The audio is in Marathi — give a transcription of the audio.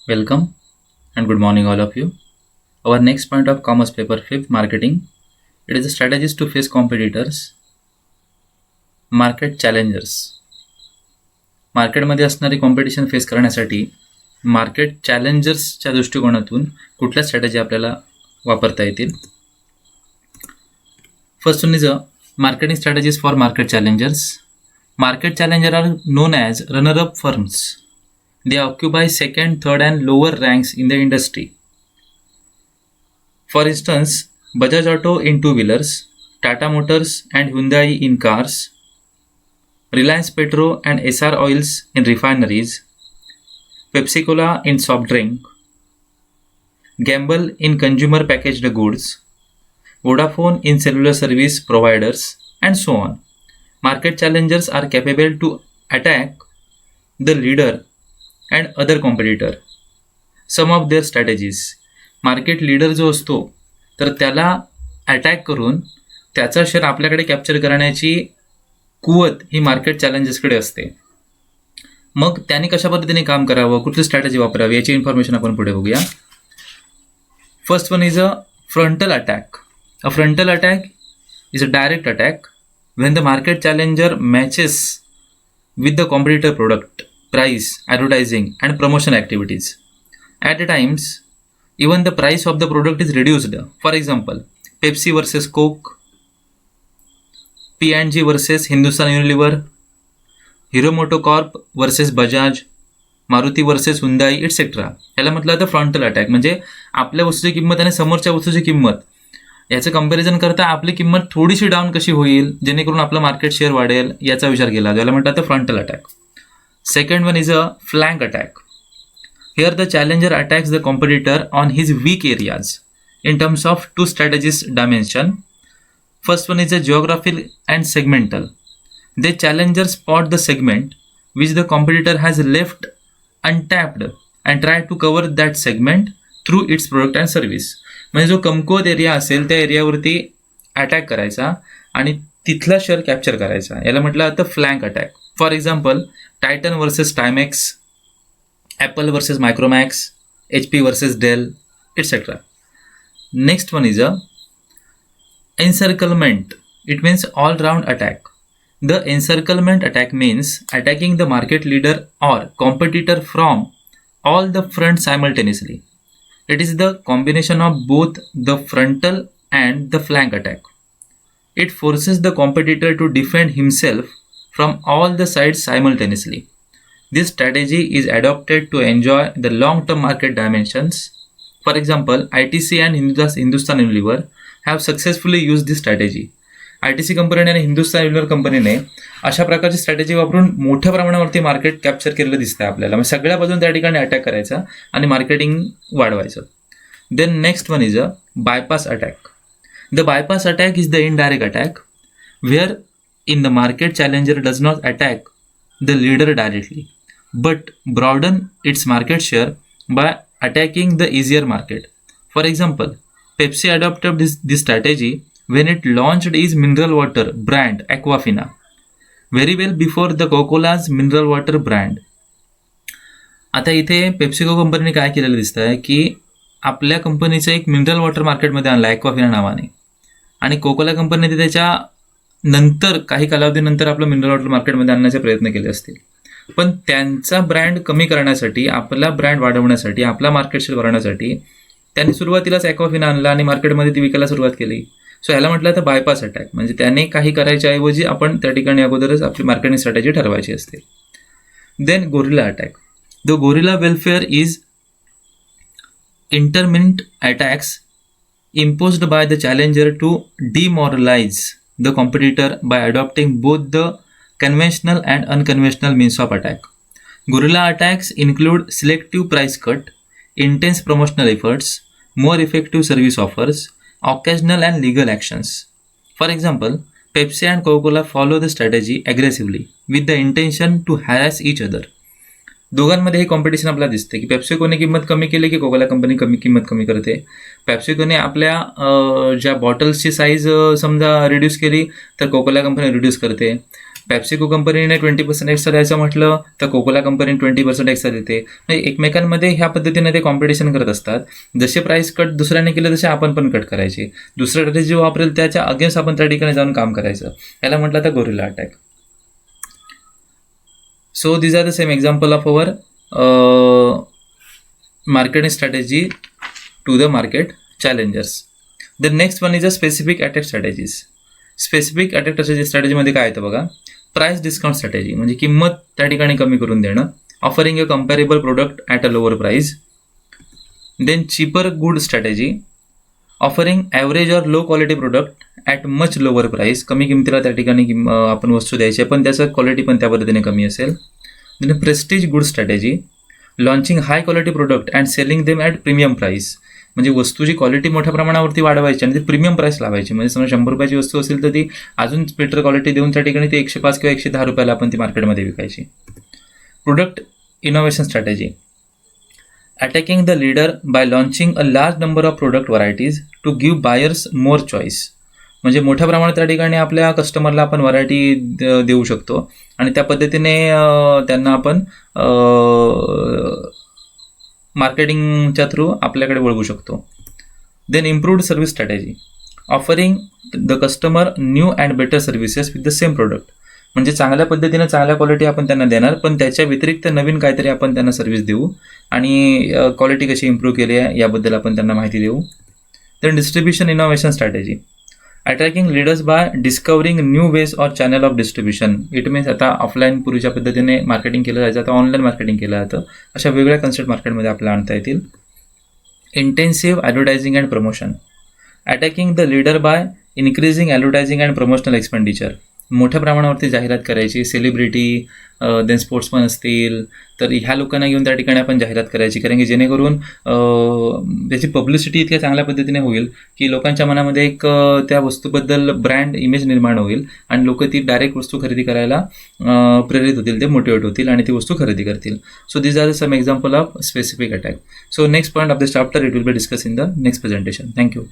Welcome and good morning, all of you. Our next point of commerce paper 5th marketing. It is the strategies to face competitors, market challengers. मार्केटमध्ये असणारी कॉम्पिटिशन फेस करण्यासाठी मार्केट चॅलेंजर्सच्या दृष्टिकोनातून कुठल्या स्ट्रॅटेजी आपल्याला वापरता येतील. First one is a marketing strategies for market challengers. Market challenger are known as runner-up firms. They occupy second, third, and lower ranks in the industry. For instance, Bajaj Auto in two-wheelers, Tata Motors and Hyundai in cars, Reliance Petro and SR Oils in refineries, Pepsi Cola in soft drink, Gamble in consumer packaged goods, Vodafone in cellular service providers, and so on. Market challengers are capable to attack the leader and other competitor. Some of their strategies. Market leader जो असतो तर त्याला अटॅक करून त्याचा शेअर आपल्याकडे कॅप्चर करण्याची कुवत ही मार्केट चॅलेंजर्सकडे असते. मग त्यांनी कशा पद्धतीने काम करावं, कुठली स्ट्रॅटेजी वापरावी याची इन्फॉर्मेशन आपण पुढे बघूया. First one is a frontal attack. A frontal attack is a direct attack when the market challenger matches with the competitor product, price, advertising, and promotion activities. At times, even the price of the product is reduced. For example, Pepsi versus Coke, P&G versus Hindustan Unilever, Hero MotoCorp versus Bajaj, Maruti versus Hyundai et cetera. याला म्हटलं जातं फ्रंटल अटॅक. म्हणजे आपल्या वस्तूची किंमत आणि समोरच्या वस्तूची किंमत याचं कंपॅरिझन करता आपली किंमत थोडीशी डाऊन कशी होईल जेणेकरून आपलं मार्केट शेअर वाढेल याचा विचार केला. याला म्हणतात तर frontal attack. Second one is a flank attack. Here the challenger attacks the competitor on his weak areas in terms of two strategies dimension. First one is a geographical and segmental. The challenger spot the segment which the competitor has left untapped and try to cover that segment through its product and service. म्हणजे जो कमकुवत एरिया असेल त्या एरियावरती अटॅक करायचा आणि तिथला शेअर कॅप्चर करायचा. याला म्हटलं जातं flank attack. For example, Titan versus Timex, Apple versus Micromax, HP versus Dell etcetera. Next one is a encirclement. It means all round attack. The encirclement attack means attacking the market leader or competitor from all the fronts simultaneously. It is the combination of both the frontal and the flank attack. It forces the competitor to defend himself from all the sides simultaneously. This strategy is adopted to enjoy the long-term market dimensions. For example, ITC and Hindustan Unilever have successfully used this strategy. ITC कंपनीने आणि हिंदुस्तान युनिलिव्हर कंपनीने अशा प्रकारची स्ट्रॅटेजी वापरून मोठ्या प्रमाणावरती मार्केट कॅप्चर केलेलं दिसतंय आपल्याला. म्हणजे सगळ्या बाजून त्या ठिकाणी अटॅक करायचा आणि मार्केटिंग वाढवायचं. Then next one is a bypass attack. The bypass attack is the indirect attack where in the market challenger does not attack the leader directly but broaden its market share by attacking the easier market. For example, Pepsi adopted this strategy when it launched its mineral water brand Aquafina very well before the Coca-Cola's mineral water brand. आता इथे पेप्सिको कंपनीने काय केलेलं दिसतं आहे की आपल्या कंपनीचं एक मिनरल वॉटर मार्केटमध्ये आणलं ॲक्वाफिना नावाने आणि कोकोला कंपनीने त्याच्या नंतर काही कालावधीनंतर आपलं मिनरल वॉटर मार्केटमध्ये आणण्याचे प्रयत्न केले असतील. पण त्यांचा ब्रँड कमी करण्यासाठी, आपला ब्रँड वाढवण्यासाठी, आपला मार्केट शेअर वाढवण्यासाठी त्यांनी सुरुवातीलाच ॲक्वाफिना आणला आणि मार्केटमध्ये ती विकायला सुरुवात केली. सो ह्याला म्हटलं तर बायपास अटॅक. म्हणजे त्याने काही करायच्या ऐवजी आपण त्या ठिकाणी अगोदरच आपली मार्केटिंग स्ट्रॅटेजी ठरवायची असते. Then guerrilla attack. The guerrilla welfare is intermittent attacks imposed by the challenger to demoralize the competitor by adopting both the conventional and unconventional means of attack. Guerrilla attacks include selective price cut, intense promotional efforts, more effective service offers, occasional and legal actions. For example, Pepsi and Coca-Cola follow the strategy aggressively with the intention to harass each other. दोघांमध्ये हे कॉम्पिटिशन आपल्याला दिसते की पेप्सिकोने किंमत कमी केली की कोकोला कंपनी किंमत कमी करते. पेप्सिकोने आपल्या ज्या बॉटल्सची साईज समजा रिड्यूस केली तर कोकोला कंपनी रिड्यूस करते. पेप्सिको कंपनीने 20% एक्स्ट्रा द्यायचं म्हटलं तर कोकोला कंपनी 20% एक्स्ट्रा देते. म्हणजे एकमेकांमध्ये ह्या पद्धतीने ते कॉम्पिटिशन करत असतात. जसे प्राइस कट दुसऱ्याने केले तसे आपण पण कट करायचे. दुसरा स्ट्रॅटेजी वापरेल त्याच्या अगेन्स्ट आपण त्या ठिकाणी जाऊन काम करायचं. याला म्हटलं तर gorilla attack. So these are the same example of our marketing strategy to the market challengers. The next one is a specific attack strategies. Specific attack स्ट्रॅटेजीमध्ये काय येतं बघा, प्राइस डिस्काउंट स्ट्रॅटेजी म्हणजे किंमत त्या ठिकाणी कमी करून देणं. Offering a comparable product at a lower price. Then cheaper good strategy, offering average or low quality product at much lower price. कमी किमतीला त्या ठिकाणी आपण वस्तू द्यायची आहे पण त्याचं क्वालिटी पण त्या पद्धतीने कमी असेल. Then prestige good strategy, launching high quality product and selling them at premium price. म्हणजे वस्तूची क्वालिटी मोठ्या प्रमाणावरती वाढवायची आणि ती प्रीमियम प्राइस लावायची. म्हणजे समजा 100 रुपयाची वस्तू असेल तर ती अजून बेटर क्वालिटी देऊन त्या ठिकाणी ती 105 किंवा 110 रुपयाला आपण ती मार्केटमध्ये विकायची. Product innovation strategy, attacking the leader by launching a large number of product varieties to give buyers more choice. म्हणजे मोठ्या प्रमाणात त्या ठिकाणी आपल्या कस्टमरला आपण व्हरायटी देऊ शकतो आणि त्या पद्धतीने त्यांना आपण मार्केटिंगच्या थ्रू आपल्याकडे वळवू शकतो. Then improved service strategy, offering the customer new and better services with the same product. म्हणजे चांगल्या पद्धतीने चांगल्या क्वालिटी आपण त्यांना देणार पण त्याच्या व्यतिरिक्त नवीन काहीतरी आपण त्यांना सर्व्हिस देऊ आणि क्वालिटी कशी इम्प्रूव्ह केली आहे याबद्दल आपण त्यांना माहिती देऊ. Then distribution innovation strategy, attacking leaders by discovering new ways or channel of distribution. It means आता ऑफलाईन पूर्वीच्या पद्धतीने मार्केटिंग केलं जायचं, आता ऑनलाईन मार्केटिंग केलं जातं. अशा वेगळ्या कन्सेप्ट मार्केटमध्ये आपल्याला आणता येतील. Intensive advertising and promotion, attacking the leader by increasing advertising and promotional expenditure. मोठ्या प्रमाणावरती जाहिरात करायची, सेलिब्रिटी देन स्पोर्ट्समन असतील तर ह्या लोकांना घेऊन त्या ठिकाणी आपण जाहिरात करायची. कारण की जेणेकरून त्याची पब्लिसिटी इतक्या चांगल्या पद्धतीने होईल की लोकांच्या मनामध्ये एक त्या वस्तूबद्दल ब्रँड इमेज निर्माण होईल आणि लोक ती डायरेक्ट वस्तू खरेदी करायला प्रेरित होतील, ते मोटिवेट होतील आणि ती वस्तू खरेदी करतील. So these are some example of specific attack. So next point of this chapter it will be discuss in the next presentation. Thank you.